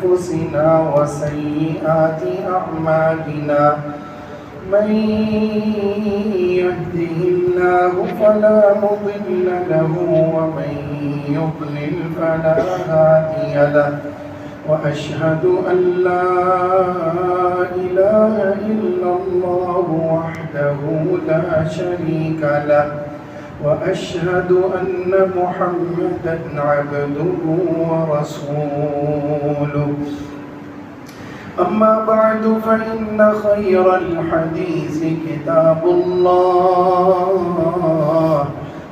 أنفسنا وسيئات أعمالنا من يهده الله فلا مضل له ومن يضلل فلا هادي له وأشهد أن لا إله إلا الله وحده لا شريك له وأشهد أن محمدًا عبده ورسوله أما بعد فإن خير الحديث كتاب الله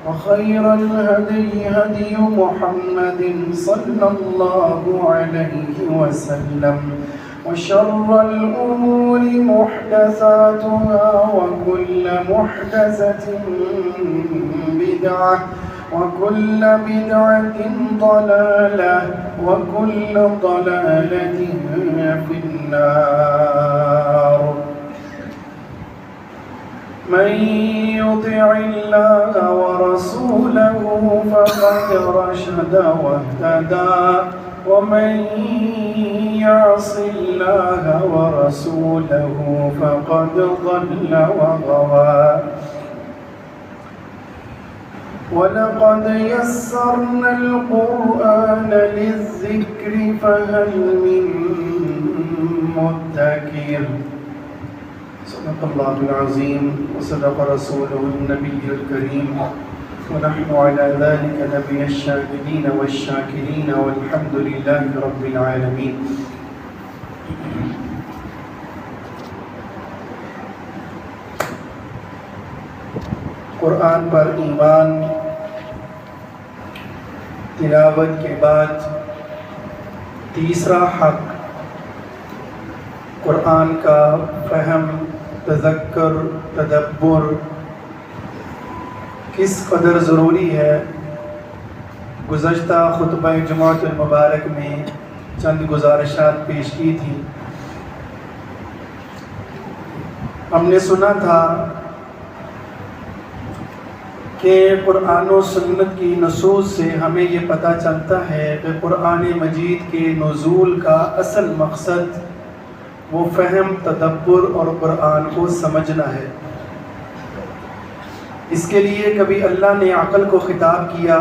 وخير الهدي هدي محمد صلى الله عليه وسلم وشر الأمور محدثاتها وكل محدثة بدعة وكل بدعة ضلالة وكل ضلالة في النار من يطع الله ورسوله فقد رشد واهتدى ومن يعص الله ورسوله فقد ضل وغوى ولقد يسرنا القرآن للذكر فهل من مدكر صدق الله العظيم وصدق رسوله النبي الكريم ونحن على ذلك لمن الشاهدين والشاكرين والحمد لله رب العالمين. قرآن پر ایمان تلاوت کے بعد تیسرا حق قرآن کا فہم، تذکر، تدبر کس قدر ضروری ہے، گزشتہ خطبہ جمعۃ المبارک میں چند گزارشات پیش کی تھی. ہم نے سنا تھا کہ قرآن و سنت کی نصوص سے ہمیں یہ پتہ چلتا ہے کہ قرآن مجید کے نزول کا اصل مقصد وہ فہم، تدبر اور قرآن کو سمجھنا ہے. اس کے لیے کبھی اللہ نے عقل کو خطاب کیا،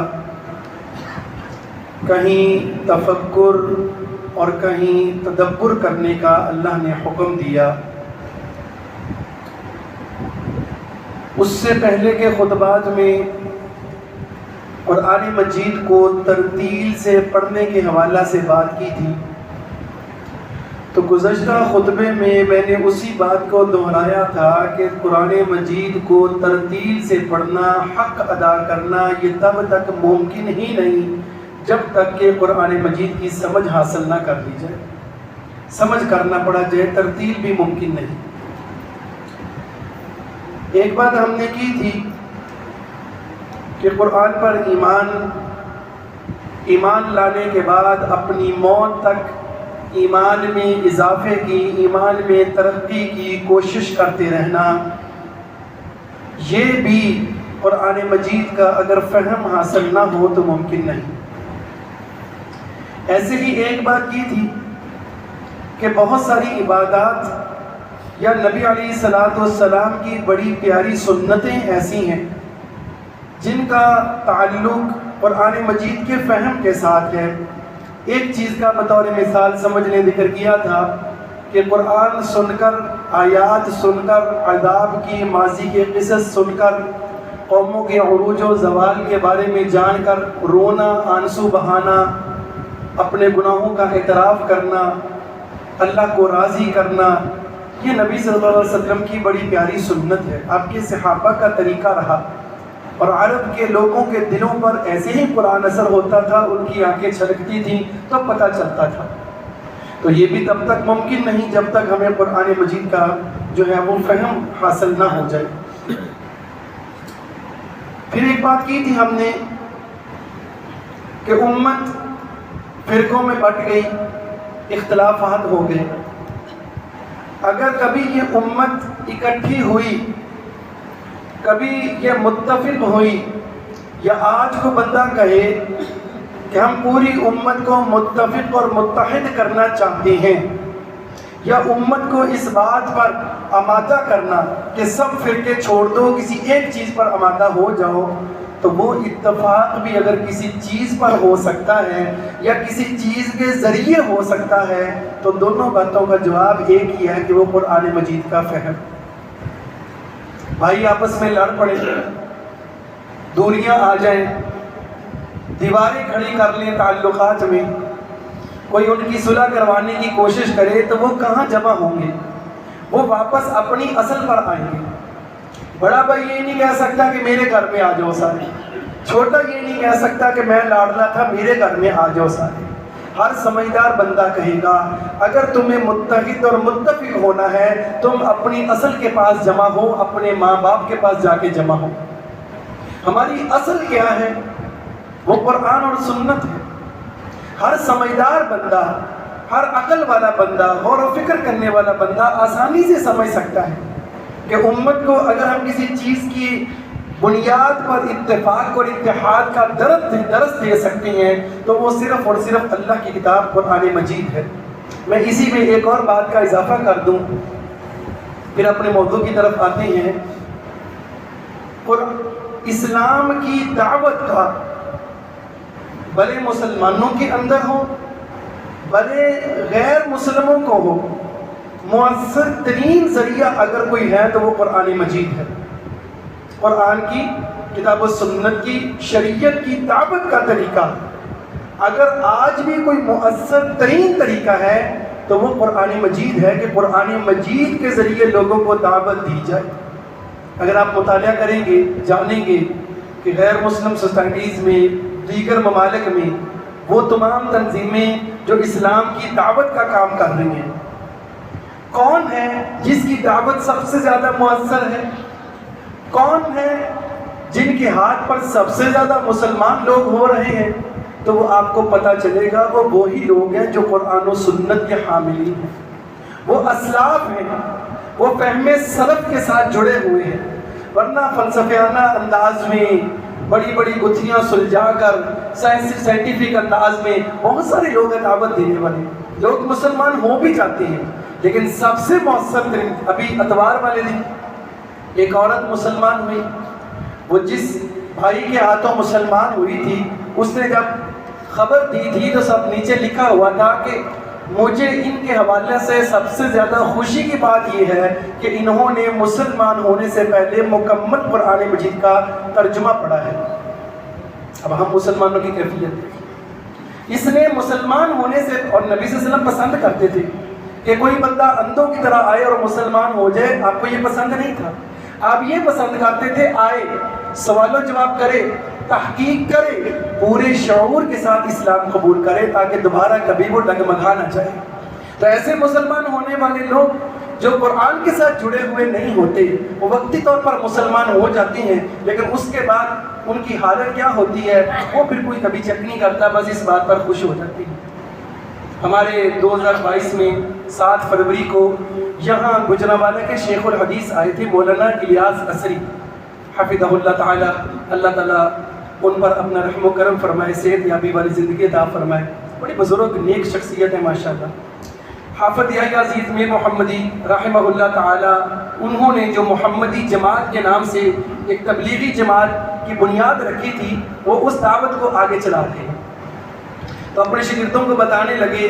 کہیں تفکر اور کہیں تدبر کرنے کا اللہ نے حکم دیا. اس سے پہلے کے خطبات میں قرآن مجید کو ترتیل سے پڑھنے کے حوالہ سے بات کی تھی. تو گزشتہ خطبے میں نے اسی بات کو دہرایا تھا کہ قرآن مجید کو ترتیل سے پڑھنا، حق ادا کرنا، یہ تب تک ممکن ہی نہیں جب تک کہ قرآن مجید کی سمجھ حاصل نہ کر لی جائے، سمجھ کرنا پڑا جائے، ترتیل بھی ممکن نہیں. ایک بات ہم نے کی تھی کہ قرآن پر ایمان لانے کے بعد اپنی موت تک ایمان میں اضافے کی، ایمان میں ترقی کی کوشش کرتے رہنا، یہ بھی قرآن مجید کا اگر فہم حاصل نہ ہو تو ممکن نہیں. ایسے ہی ایک بات کی تھی کہ بہت ساری عبادات یا نبی علیہ السلام کی بڑی پیاری سنتیں ایسی ہیں جن کا تعلق قرآن مجید کے فہم کے ساتھ ہے. ایک چیز کا بطور مثال سمجھ نے ذکر کیا تھا کہ قرآن سن کر، آیات سن کر، عذاب کی، ماضی کے قصص سن کر، قوموں کے عروج و زوال کے بارے میں جان کر رونا، آنسو بہانا، اپنے گناہوں کا اعتراف کرنا، اللہ کو راضی کرنا، یہ نبی صلی اللہ علیہ وسلم کی بڑی پیاری سنت ہے، آپ کے صحابہ کا طریقہ رہا. اور عرب کے لوگوں کے دلوں پر ایسے ہی قرآن اثر ہوتا تھا، ان کی آنکھیں چھلکتی تھیں تو پتہ چلتا تھا. تو یہ بھی تب تک ممکن نہیں جب تک ہمیں قرآن مجید کا جو ہے وہ فہم حاصل نہ ہو جائے. پھر ایک بات کی تھی ہم نے کہ امت فرقوں میں بٹ گئی، اختلافات ہو گئے. اگر کبھی یہ امت اکٹھی ہوئی، کبھی یہ متفق ہوئی، یا آج کو بندہ کہے کہ ہم پوری امت کو متفق اور متحد کرنا چاہتے ہیں، یا امت کو اس بات پر آمادہ کرنا کہ سب فرقے چھوڑ دو، کسی ایک چیز پر آمادہ ہو جاؤ، تو وہ اتفاق بھی اگر کسی چیز پر ہو سکتا ہے یا کسی چیز کے ذریعے ہو سکتا ہے تو دونوں باتوں کا جواب ایک ہی ہے کہ وہ قرآن مجید کا فہم۔ بھائی آپس میں لڑ پڑے، دوریاں آ جائیں، دیواریں کھڑی کر لیں تعلقات میں، کوئی ان کی صلح کروانے کی کوشش کرے تو وہ کہاں جمع ہوں گے؟ وہ واپس اپنی اصل پر آئیں گے۔ بڑا بھائی یہ نہیں کہہ سکتا کہ میرے گھر میں آ جاؤ سارے، چھوٹا یہ نہیں کہہ سکتا کہ میں لاڈلا تھا میرے گھر میں آ جاؤ سارے۔ ہر سمجھدار بندہ کہے گا اگر تمہیں متحد اور متفق ہونا ہے تم اپنی اصل کے پاس جمع ہو، اپنے ماں باپ کے پاس جا کے جمع ہو۔ ہماری اصل کیا ہے؟ وہ قرآن اور سنت ہے۔ ہر سمجھدار بندہ، ہر عقل والا بندہ، غور و فکر کرنے والا بندہ آسانی سے سمجھ سکتا ہے کہ امت کو اگر ہم کسی چیز کی بنیاد پر اتفاق اور اتحاد کا درس دے سکتے ہیں تو وہ صرف اور صرف اللہ کی کتاب قرآن مجید ہے۔ میں اسی میں ایک اور بات کا اضافہ کر دوں، پھر اپنے موضوع کی طرف آتے ہیں۔ اسلام کی دعوت کا بھلے مسلمانوں کے اندر ہو، بھلے غیر مسلموں کو ہو، مؤثر ترین ذریعہ اگر کوئی ہے تو وہ قرآن مجید ہے۔ قرآن کی کتاب و سنت کی شریعت کی دعوت کا طریقہ اگر آج بھی کوئی مؤثر ترین طریقہ ہے تو وہ قرآن مجید ہے کہ قرآن مجید کے ذریعے لوگوں کو دعوت دی جائے۔ اگر آپ مطالعہ کریں گے جانیں گے کہ غیر مسلم سوسائٹیز میں، دیگر ممالک میں وہ تمام تنظیمیں جو اسلام کی دعوت کا کام کر رہی ہیں، کون ہے جس کی دعوت سب سے زیادہ مؤثر ہے؟ کون ہے جن کے ہاتھ پر سب سے زیادہ مسلمان لوگ ہو رہے ہیں؟ تو وہ آپ کو پتہ چلے گا وہ وہی لوگ ہیں جو قرآن و سنت کے حاملین ہیں، وہ اسلاف ہیں، وہ فہم سلف کے ساتھ جڑے ہوئے ہیں۔ ورنہ فلسفیانہ انداز میں بڑی بڑی گتھیاں سلجھا کر سائنٹیفک انداز میں بہت سارے لوگ دعوت دینے والے لوگ مسلمان ہو بھی جاتے ہیں، لیکن سب سے مؤثر ترین ابھی اتوار والے دن ایک عورت مسلمان ہوئی۔ وہ جس بھائی کے ہاتھوں مسلمان ہوئی تھی اس نے جب خبر دی تھی تو سب نیچے لکھا ہوا تھا کہ مجھے ان کے حوالے سے سب سے زیادہ خوشی کی بات یہ ہے کہ انہوں نے مسلمان ہونے سے پہلے مکمل قرآن مجید کا ترجمہ پڑھا ہے۔ اب ہم مسلمانوں کی کیفیت دیکھیں، اس نے مسلمان ہونے سے، اور نبی صلی اللہ علیہ وسلم پسند کرتے تھے کہ کوئی بندہ اندھوں کی طرح آئے اور مسلمان ہو جائے، آپ کو یہ پسند نہیں تھا، آپ یہ پسند کرتے تھے آئے، سوال و جواب کرے، تحقیق کرے، پورے شعور کے ساتھ اسلام قبول کرے تاکہ دوبارہ کبھی وہ ڈگمگا نہ جائے۔ تو ایسے مسلمان ہونے والے لوگ جو قرآن کے ساتھ جڑے ہوئے نہیں ہوتے وہ وقتی طور پر مسلمان ہو جاتے ہیں، لیکن اس کے بعد ان کی حالت کیا ہوتی ہے وہ پھر کوئی کبھی چیک نہیں کرتا، بس اس بات پر خوش ہو جاتی ہے۔ ہمارے 2022 میں 7 فروری کو یہاں گجرانوالہ کے شیخ الحدیث آئے تھے مولانا الیاس عصری حفظہ اللہ تعالی، اللہ تعالیٰ ان پر اپنا رحم و کرم فرمائے، صحت یابی والی زندگی عطا فرمائے، بڑی بزرگ نیک شخصیت ہے ماشاءاللہ۔ حافظ یحییٰ عزیز میر محمدی رحمہ اللہ تعالی، انہوں نے جو محمدی جماعت کے نام سے ایک تبلیغی جماعت کی بنیاد رکھی تھی وہ اس دعوت کو آگے چلاتے ہیں۔ تو اپنے شاگردوں کو بتانے لگے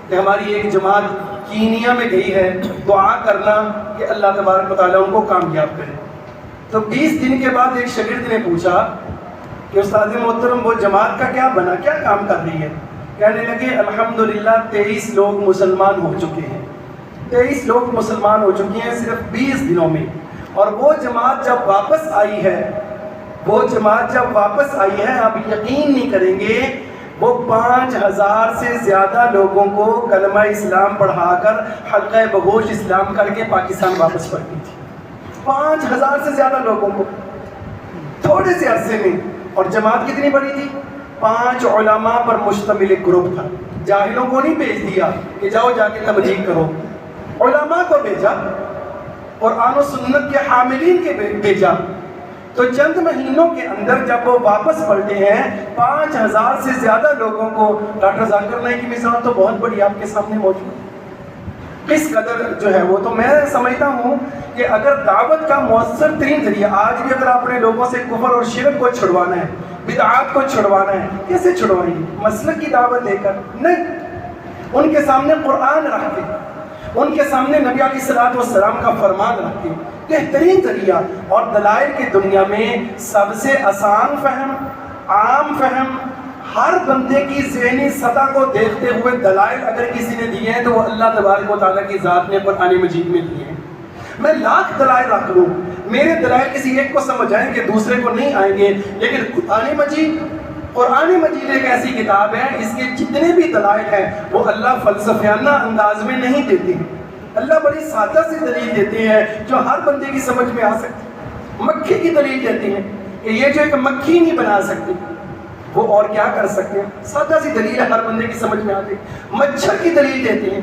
کہ ہماری ایک جماعت کینیا میں گئی ہے، دعا کرنا کہ اللہ تبارک و تعالیٰ ان کو کامیاب کرے۔ تو 20 دن کے بعد ایک شاگرد نے پوچھا کہ استاد محترم وہ جماعت کا کیا بنا، کیا کام کر رہی ہے؟ کہنے لگے الحمدللہ 23 لوگ مسلمان ہو چکے ہیں، 23 لوگ مسلمان ہو چکے ہیں صرف 20 دنوں میں۔ اور وہ جماعت جب واپس آئی ہے، آپ یقین نہیں کریں گے، وہ 5000 سے زیادہ لوگوں کو کلمہ اسلام پڑھا کر حلقہ بگوش اسلام کر کے پاکستان واپس پڑھتی تھی۔ 5000 سے زیادہ لوگوں کو تھوڑے سے عرصے میں۔ اور جماعت کتنی بڑی تھی؟ 5 علماء پر مشتمل ایک گروپ تھا۔ جاہلوں کو نہیں بھیج دیا کہ جاؤ جا کے تبلیغ کرو، علماء کو بھیجا، قرآن و سنت کے حاملین کے بھیجا۔ تو چند مہینوں کے اندر جب وہ واپس پلٹے ہیں 5000 سے زیادہ لوگوں کو، ڈاکٹر ذاکر نائک کی مثال تو بہت بڑی آپ کے سامنے موجود ہے، کس قدر جو ہے وہ، تو میں سمجھتا ہوں کہ اگر دعوت کا مؤثر ترین ذریعہ، آج بھی اگر آپ نے لوگوں سے کفر اور شرک کو چھڑوانا ہے، بدعات کو چھڑوانا ہے، کیسے چھڑوائیں گے؟ مسلک کی دعوت دے کر نہیں، ان کے سامنے قرآن رکھ کے، ان کے سامنے نبی علیہ الصلوۃ والسلام کا فرمان رکھ کے، بہترین ذریعہ۔ اور دلائل کی دنیا میں سب سے آسان فہم، عام فہم، ہر بندے کی ذہنی سطح کو دیکھتے ہوئے دلائل اگر کسی نے دیے ہیں تو وہ اللہ تبارک و تعالیٰ کی ذات نے قرآن مجید میں دیے ہیں۔ میں لاکھ دلائل رکھ لوں، میرے دلائل کسی ایک کو سمجھ آئیں گے، دوسرے کو نہیں آئیں گے، لیکن قرآن مجید ایک ایسی کتاب ہے، اس کے جتنے بھی دلائل ہیں وہ اللہ فلسفیانہ انداز میں نہیں دیتے ہیں، اللہ بڑی سادہ سی دلیل دیتے ہیں جو ہر بندے کی سمجھ میں آ سکتی۔ مکھی کی دلیل دیتے ہیں کہ یہ جو ایک مکھی نہیں بنا سکتی، وہ اور کیا کر سکتے ہیں، سادہ سی دلیل ہے، ہر بندے کی سمجھ میں آتی۔ مچھر کی دلیل دیتے ہیں،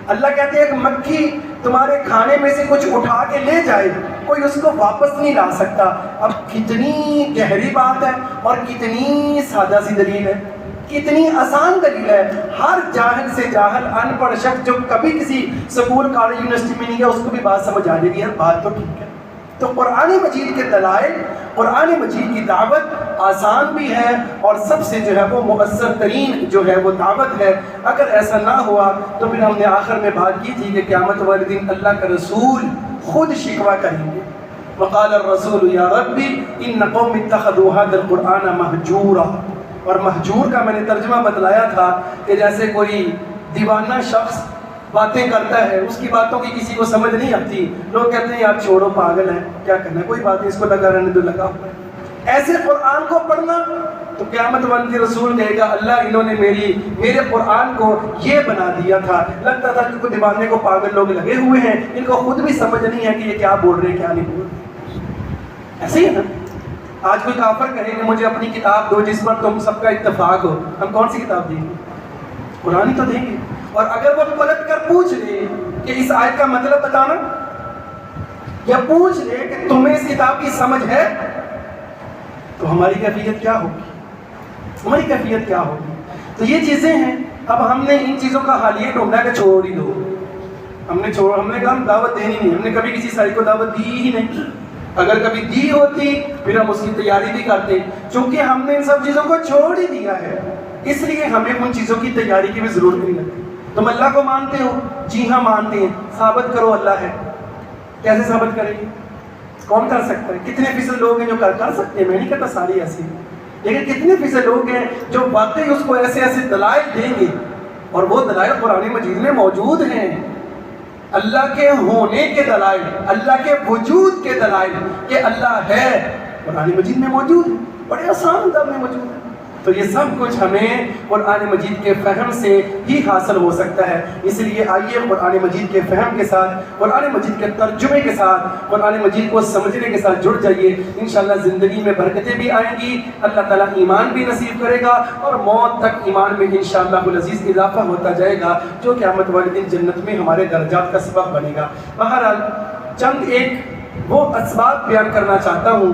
اللہ کہتے ہیں کہ مکھی تمہارے کھانے میں سے کچھ اٹھا کے لے جائے، کوئی اس کو واپس نہیں لا سکتا۔ اب کتنی گہری بات ہے اور کتنی سادہ سی دلیل ہے، کتنی آسان دلیل ہے، ہر جاہل سے جاہل ان پڑھ شخص جو کبھی کسی سکول کالج یونیورسٹی میں نہیں گیا اس کو بھی بات سمجھ آ جائے گی، یار بات تو ٹھیک ہے۔ تو قرآن مجید کے دلائل، قرآن مجید کی دعوت آسان بھی ہے اور سب سے جو ہے وہ مؤثر ترین جو ہے وہ دعوت ہے۔ اگر ایسا نہ ہوا تو پھر ہم نے آخر میں بات کی تھی کہ قیامت والے دن اللہ کا رسول خود شکوہ کریں گے، وقال الرسول یا ربی ان قوم اتخذوا هذا القرآن مہجورا۔ اور مہجور کا میں نے ترجمہ بتلایا تھا کہ جیسے کوئی دیوانہ شخص باتیں کرتا ہے، اس کی باتوں کی کسی کو سمجھ نہیں آتی، لوگ کہتے ہیں آپ چھوڑو پاگل ہے، کیا کرنا ہے، کوئی بات نہیں، اس کو لگا رہنے دو، لگا ہوا ہے۔ ایسے قرآن کو پڑھنا تو قیامت والے رسول کہے گا اللہ انہوں نے میرے قرآن کو یہ بنا دیا تھا، لگتا تھا کہ کوئی دیوانے کو پاگل لوگ لگے ہوئے ہیں، ان کو خود بھی سمجھ نہیں ہے کہ یہ کیا بول رہے ہیں کیا نہیں بول رہے۔ ایسے ہی ہے نا، آج کوئی کافر کہے کہ مجھے اپنی کتاب دو جس پر تم سب کا اتفاق ہو، ہم کون سی کتاب دیں گے؟ قرآن ہی تو دیں گے۔ اور اگر وہ پلٹ کر پوچھ لے کہ اس آیت کا مطلب بتانا، یا پوچھ لے کہ تمہیں اس کتاب کی سمجھ ہے، تو ہماری کیفیت کیا ہوگی؟ ہماری کیفیت کیا ہوگی؟ تو یہ چیزیں ہیں۔ اب ہم نے ان چیزوں کا حال یہ ڈھونڈا کہ چھوڑ ہی دو، ہم نے کہا ہم دعوت دینی نہیں، ہم نے کبھی کسی سائی کو دعوت دی ہی نہیں، اگر کبھی دی ہوتی پھر ہم اس کی تیاری بھی کرتے، چونکہ ہم نے ان سب چیزوں کو چھوڑ ہی دیا ہے، اس لیے ہمیں ان چیزوں کی تیاری کی بھی ضرورت نہیں لگتی۔ تم اللہ کو مانتے ہو؟ جی ہاں مانتے ہیں، ثابت کرو اللہ ہے۔ کیسے ثابت کریں گے؟ کون کر سکتا ہے؟ کتنے فیصد لوگ ہیں جو کر سکتے ہیں؟ میں نہیں کہتا ساری ایسی، لیکن کتنے فیصد لوگ ہیں جو واقعی اس کو ایسے ایسے دلائل دیں گے، اور وہ دلائل قرآن مجید میں موجود ہیں، اللہ کے ہونے کے دلائل، اللہ کے وجود کے دلائل کہ اللہ ہے، قرآن مجید میں موجود ہے، بڑے آسان انداز میں موجود ہے۔ تو یہ سب کچھ ہمیں قرآن مجید کے فہم سے ہی حاصل ہو سکتا ہے۔ اس لیے آئیے قرآن مجید کے فہم کے ساتھ، قرآن مجید کے ترجمے کے ساتھ، قرآن مجید کو سمجھنے کے ساتھ جڑ جائیے، انشاءاللہ زندگی میں برکتیں بھی آئیں گی، اللہ تعالیٰ ایمان بھی نصیب کرے گا، اور موت تک ایمان میں انشاءاللہ العزیز اضافہ ہوتا جائے گا، جو قیامت والے دن جنت میں ہمارے درجات کا سبب بنے گا۔ بہرحال چند ایک وہ اسباب بیان کرنا چاہتا ہوں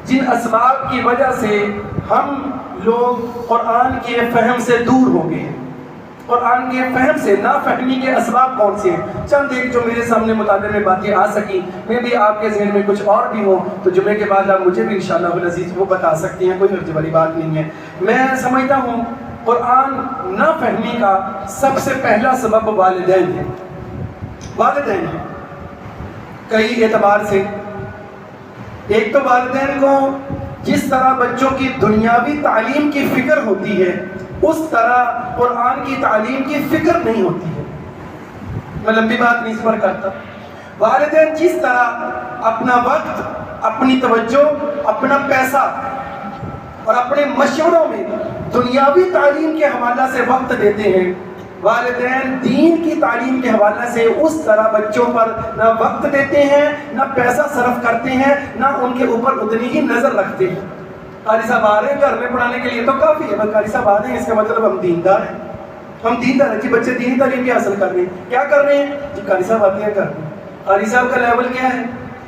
جن اسباب کی وجہ سے ہم لوگ قرآن کے فہم سے دور ہو گئے ہیں۔ قرآن کے فہم سے نافہمی کے اسباب کون سے ہیں؟ چند ایک جو میرے سامنے مطالعے میں باتیں آ سکیں، میں بھی آپ کے ذہن میں کچھ اور بھی ہوں تو جمعے کے بعد آپ مجھے بھی انشاءاللہ العزیز وہ بتا سکتی ہیں، کوئی حرج والی بات نہیں ہے۔ میں سمجھتا ہوں قرآن نافہمی کا سب سے پہلا سبب والدین ہے، والدین ہیں کئی اعتبار سے۔ ایک تو والدین کو جس طرح بچوں کی دنیاوی تعلیم کی فکر ہوتی ہے اس طرح قرآن کی تعلیم کی فکر نہیں ہوتی ہے۔ میں لمبی بات نہیں اس پر کرتا۔ والدین جس طرح اپنا وقت، اپنی توجہ، اپنا پیسہ اور اپنے مشوروں میں دنیاوی تعلیم کے حوالہ سے وقت دیتے ہیں، والدین دین کی تعلیم کے حوالے سے اس طرح بچوں پر نہ وقت دیتے ہیں، نہ پیسہ صرف کرتے ہیں، نہ ان کے اوپر اتنی ہی نظر رکھتے ہیں۔ قاری صاحب آ رہے ہیں گھر میں پڑھانے کے لیے تو کافی ہے، بس قاری صاحب آ رہے ہیں اس کا مطلب ہم دیندار ہیں، ہم دیندار ہیں جی، بچے دینی تعلیم بھی حاصل کر رہے ہیں۔ کیا کر رہے ہیں جی؟ قاری صاحب آتے ہیں گھر میں، قاری صاحب کا لیول کیا ہے،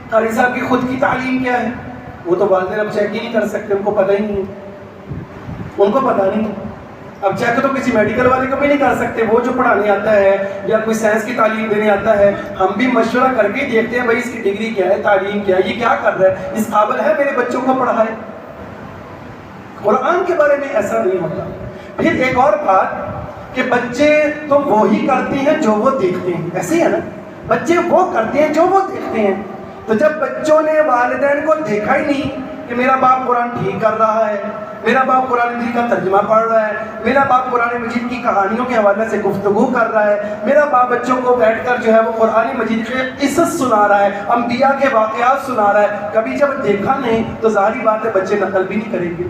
قاری صاحب کی خود کی تعلیم کیا ہے، وہ تو والدین اب چیک ہی نہیں کر سکتے، ان کو پتہ ہی نہیں ہے، ان کو پتہ نہیں۔ اب چیک تو کسی میڈیکل والے کو بھی نہیں کر سکتے، وہ جو پڑھانے آتا ہے یا کوئی سائنس کی تعلیم دینے آتا ہے، ہم بھی مشورہ کر کے دیکھتے ہیں بھائی اس کی ڈگری کیا ہے، تعلیم کیا ہے، یہ کیا کر رہا ہے، اس قابل ہے میرے بچوں کو پڑھائے۔ قرآن کے بارے میں ایسا نہیں ہوتا۔ پھر ایک اور بات کہ بچے تو وہی کرتے ہیں جو وہ دیکھتے ہیں، ایسے ہے نا، بچے وہ کرتے ہیں جو وہ دیکھتے ہیں۔ تو جب بچوں نے والدین کو دیکھا ہی نہیں کہ میرا باپ قرآن ٹھیک کر رہا ہے، میرا باپ قرآن مجید کا ترجمہ پڑھ رہا ہے، میرا باپ قرآن مجید کی کہانیوں کے حوالے سے گفتگو کر رہا ہے، میرا باپ بچوں کو بیٹھ کر جو ہے وہ قرآن مجید کے قصص سنا رہا ہے، انبیاء کے واقعات سنا رہا ہے، کبھی جب دیکھا نہیں تو ظاہری بات ہے بچے نقل بھی نہیں کریں گے۔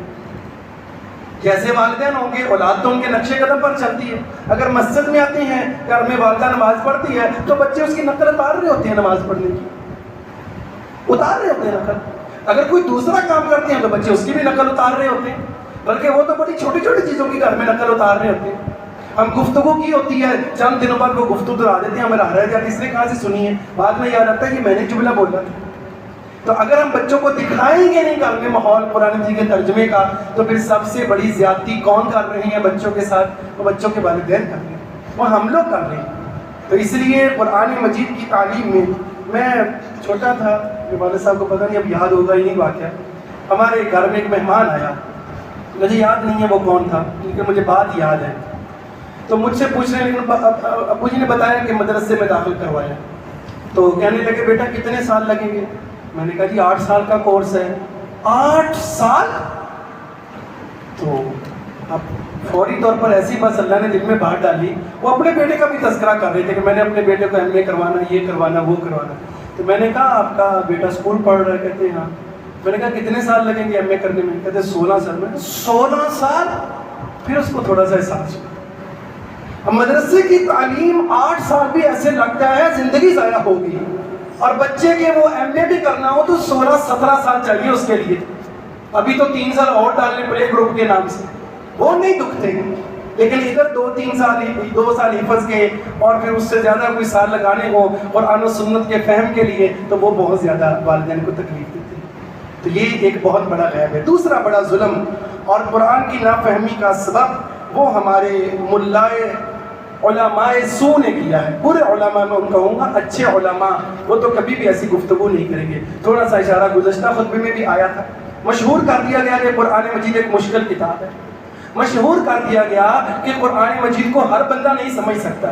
جیسے والدین ہوں گے اولاد تو ان کے نقشے قدم پر چلتی ہے۔ اگر مسجد میں آتے ہیں، گھر میں والدہ نماز پڑھتی ہے تو بچے اس کی نقل اتار رہے ہوتے ہیں، نماز پڑھنے کی اتار رہے ہوتے ہیں نقل۔ اگر کوئی دوسرا کام کرتے ہیں تو بچے اس کی بھی نقل اتار رہے ہوتے ہیں، بلکہ وہ تو بڑی چھوٹی چھوٹی چیزوں کی گھر میں نقل اتار رہے ہوتے ہیں۔ ہم گفتگو کی ہوتی ہے، چند دنوں بعد وہ گفتگو دہرا دیتے ہیں، ہمیں رہ جاتی اس نے کہاں سے سنی ہے، بعد میں یاد آتا ہے کہ میں نے جملہ بولا تھا۔ تو اگر ہم بچوں کو دکھائیں گے نہیں گھر میں ماحول قرآن مجید کے ترجمے کا، تو پھر سب سے بڑی زیادتی کون کر رہے ہیں بچوں کے ساتھ؟ وہ بچوں کے والدین کر رہے ہیں، وہ ہم لوگ کر رہے ہیں۔ تو اس لیے قرآن مجید کی تعلیم میں چھوٹا تھا، میرے والد صاحب کو پتہ نہیں اب یاد ہوگا ہی نہیں واقعہ، ہمارے گھر میں ایک مہمان آیا، مجھے یاد نہیں ہے وہ کون تھا کیونکہ مجھے بات یاد ہے۔ تو مجھ سے پوچھنے لگے، ابو جی نے بتایا کہ مدرسے میں داخل کروایا، تو کہنے لگے بیٹا کتنے سال لگیں گے؟ میں نے کہا جی 8 سال کا کورس ہے۔ 8 سال؟ تو اب فوری طور پر ایسی بات اللہ نے دل میں بات ڈالی، وہ اپنے بیٹے کا بھی تذکرہ کر رہے تھے کہ میں نے اپنے بیٹے کو MA کروانا، یہ کروانا، وہ کروانا۔ تو میں نے کہا آپ کا بیٹا اسکول پڑھ رہا ہے؟ کہتے ہیں ہاں۔ میں نے کہا کتنے سال لگیں گے MA کرنے میں؟ کہتے 16 سال۔ میں 16 سال؟ پھر اس کو تھوڑا سا احساس ہوا۔ اب مدرسے کی تعلیم 8 سال بھی ایسے لگتا ہے زندگی ضائع ہوگی، اور بچے کے وہ MA بھی کرنا ہو تو 16-17 سال چاہیے اس کے لیے۔ ابھی تو 3 سال اور ڈالنے پڑے گروپ کے نام سے، وہ نہیں دکھتے، لیکن ادھر 2-3 سال 2 سال حفظ کے اور پھر اس سے زیادہ کوئی سال لگانے ہو قرآن و سنت کے فہم کے لیے تو وہ بہت زیادہ والدین کو تکلیف دیتے ہیں۔ تو یہ ایک بہت بڑا غیب ہے۔ دوسرا بڑا ظلم اور قرآن کی نافہمی کا سبب وہ ہمارے ملائے علماء سو نے کیا ہے۔ برے علماء میں ان کہوں گا، اچھے علماء وہ تو کبھی بھی ایسی گفتگو نہیں کریں گے۔ تھوڑا سا اشارہ گزشتہ خطبے میں بھی آیا تھا، مشہور کر دیا گیا کہ قرآن مجید ایک مشکل کتاب ہے، مشہور کر دیا گیا کہ قرآن مجید کو ہر بندہ نہیں سمجھ سکتا۔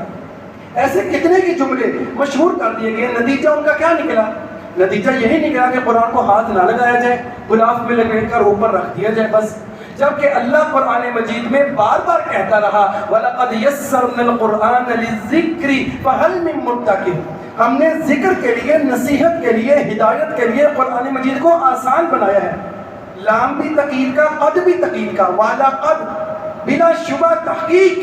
ایسے کتنے کے جملے مشہور کر دیے گئے، نتیجہ ان کا کیا نکلا؟ نتیجہ یہی نکلا کہ قرآن کو ہاتھ نہ لگایا جائے، غلاف میں لپیٹ کر اوپر رکھ دیا جائے بس، جبکہ اللہ قرآن مجید میں بار بار کہتا رہا وَلَقَدْ يَسَّرْنَا الْقُرْآنَ لِلذِّكْرِ فَهَلْ مِن مُدَّكِرٍ، ہم نے ذکر کے لیے، نصیحت کے لیے، ہدایت کے لیے قرآن مجید کو آسان بنایا ہے۔ لام بھی تقید کا، قد بھی تقید کا، والا قد بلا شبہ تحقیق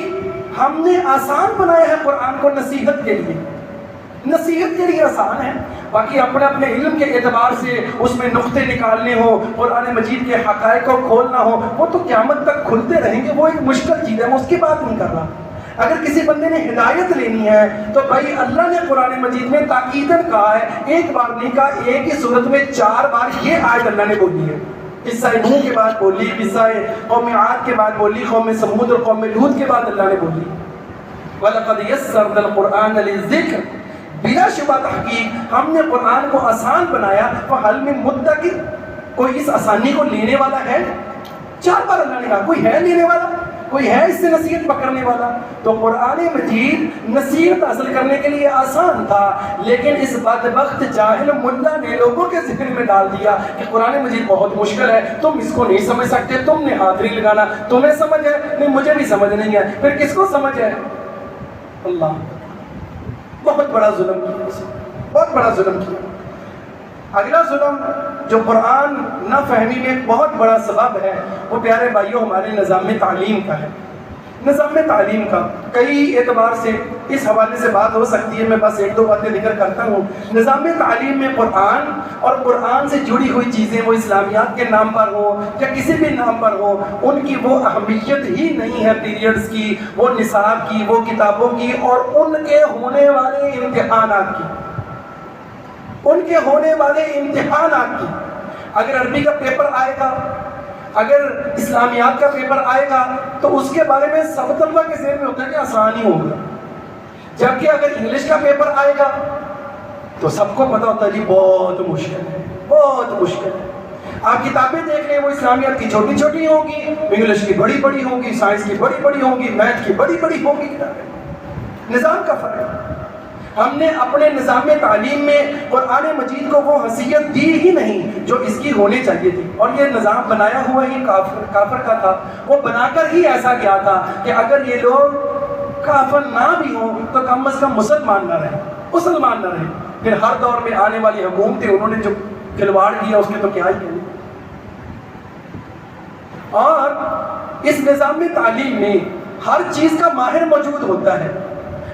ہم نے آسان بنایا ہے قرآن کو نصیحت کے لیے، نصیحت کے لیے آسان ہے۔ باقی اپنے اپنے علم کے اعتبار سے اس میں نقطے نکالنے ہو، قرآن مجید کے حقائق کو کھولنا ہو، وہ تو قیامت تک کھلتے رہیں گے، وہ ایک مشکل چیز ہے، میں اس کی بات نہیں کر رہا۔ اگر کسی بندے نے ہدایت لینی ہے تو بھائی اللہ نے قرآن مجید میں تاکیدن کہا ہے، ایک بار نہیں کہا، ایک ہی صورت میں 4 بار یہ آیت اللہ نے بولی ہے۔ قصہ نوح کے بعد بولی، قصہ قوم عاد کے بعد بولی، قوم سمود اور قوم لوط کے بعد اللہ نے بولی وَلَقَدْ يَسَّرْنَا الْقُرْآنَ لِلذِّكْرِ، بلا شبہ تحقیق ہم نے قرآن کو آسان بنایا۔ فَهَلْ مِن مُدَّكِرٍ، کوئی اس آسانی کو لینے والا ہے؟ 4 بار اللہ نے کہا کوئی ہے لینے والا، کوئی ہے اس سے نصیحت پکڑنے والا؟ تو قرآن مجید نصیحت حاصل کرنے کے لیے آسان تھا، لیکن اس بدبخت جاہل ملا نے لوگوں کے ذہن میں ڈال دیا کہ قرآن مجید بہت مشکل ہے، تم اس کو نہیں سمجھ سکتے، تم نے ہاتھ نہیں لگانا، تمہیں سمجھ ہے؟ نہیں مجھے بھی سمجھ نہیں ہے، پھر کس کو سمجھ ہے؟ اللہ، بہت بڑا ظلم کیا، بہت بڑا ظلم کیا۔ اگلا ظلم جو قرآن نہ فہمی میں ایک بہت بڑا سبب ہے، وہ پیارے بھائیوں ہمارے نظام تعلیم کا ہے۔ نظام تعلیم کا کئی اعتبار سے اس حوالے سے بات ہو سکتی ہے، میں بس 1-2 باتیں ذکر کرتا ہوں۔ نظام تعلیم میں قرآن اور قرآن سے جڑی ہوئی چیزیں، وہ اسلامیات کے نام پر ہو یا کسی بھی نام پر ہو، ان کی وہ اہمیت ہی نہیں ہے پیریڈز کی، وہ نصاب کی، وہ کتابوں کی، اور ان کے ہونے والے امتحانات کی، ان کے ہونے والے امتحانات کی۔ اگر عربی کا پیپر آئے گا، اگر اسلامیات کا پیپر آئے گا تو اس کے بارے میں سب طلبہ کے ذہن میں ہوتا ہے کہ آسان ہی ہوگا، جبکہ اگر انگلش کا پیپر آئے گا تو سب کو پتا ہوتا ہے جی بہت مشکل ہے، بہت مشکل ہے۔ آپ کتابیں دیکھ لیں، وہ اسلامیات کی چھوٹی چھوٹی ہوں گی، انگلش کی بڑی بڑی ہوں گی، سائنس کی بڑی بڑی ہوں گی، میتھ کی بڑی بڑی ہوں گی کتابیں۔ نظام کا فرق ہے۔ ہم نے اپنے نظام تعلیم میں قرآن مجید کو وہ حیثیت دی ہی نہیں جو اس کی ہونی چاہیے تھی، اور یہ نظام بنایا ہوا ہی کافر کا تھا۔ وہ بنا کر ہی ایسا کیا تھا کہ اگر یہ لوگ کافر نہ بھی ہوں تو کم از کم مسلمان نہ رہیں، مسلمان نہ رہیں۔ پھر ہر دور میں آنے والی حکومتیں انہوں نے جو کھلواڑ کیا اس کے تو کیا ہی کہنے۔ اور اس نظام تعلیم میں ہر چیز کا ماہر موجود ہوتا ہے۔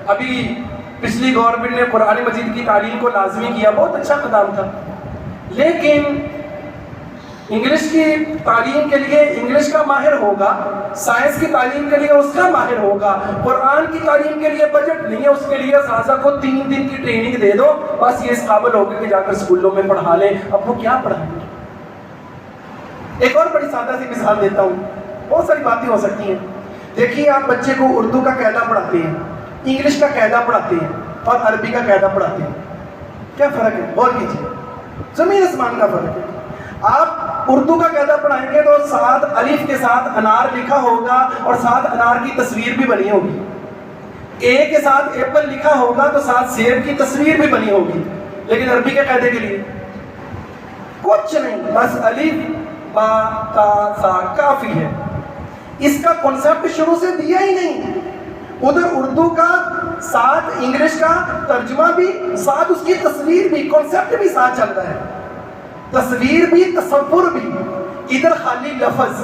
ابھی پچھلی گورنمنٹ نے قرآن مجید کی تعلیم کو لازمی کیا، بہت اچھا قدم تھا، لیکن انگلش کی تعلیم کے لیے انگلش کا ماہر ہوگا، سائنس کی تعلیم کے لیے اس کا ماہر ہوگا، قرآن کی تعلیم کے لیے بجٹ نہیں ہے، اس کے لیے اساتذہ کو 3 دن کی ٹریننگ دے دو، بس یہ اس قابل ہوگا کہ جا کر اسکولوں میں پڑھا لیں۔ اب وہ کیا پڑھائیں گے؟ ایک اور بڑی سادہ سی مثال دیتا ہوں، بہت ساری باتیں ہو سکتی ہیں۔ دیکھیے آپ بچے کو اردو کا قاعدہ پڑھاتے ہیں، انگلش کا قاعدہ پڑھاتے ہیں اور عربی کا قاعدہ پڑھاتے ہیں، کیا فرق ہے؟ غور کیجیے، زمین آسمان کا فرق ہے۔ آپ اردو کا قاعدہ پڑھائیں گے تو ساتھ الف کے ساتھ انار لکھا ہوگا اور ساتھ انار کی تصویر بھی بنی ہوگی، اے کے ساتھ ایپل لکھا ہوگا تو ساتھ سیب کی تصویر بھی بنی ہوگی، لیکن عربی کے قاعدے کے لیے کچھ نہیں، بس الف با تا سا کافی ہے۔ اس کا کنسپٹ شروع سے دیا ہی نہیں۔ ادھر اردو کا ساتھ انگلش کا ترجمہ بھی، ساتھ اس کی تصویر بھی، کنسپٹ بھی ساتھ چل رہا ہے، تصویر بھی تصور بھی، ادھر خالی لفظ۔